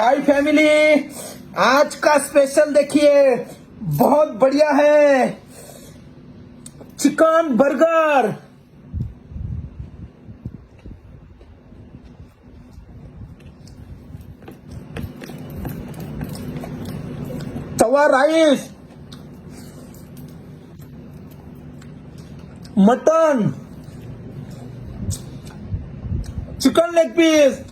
हाय family, आज का special देखिए, बहुत बढ़िया है। Chicken burger, tawa rice, mutton, chicken leg piece,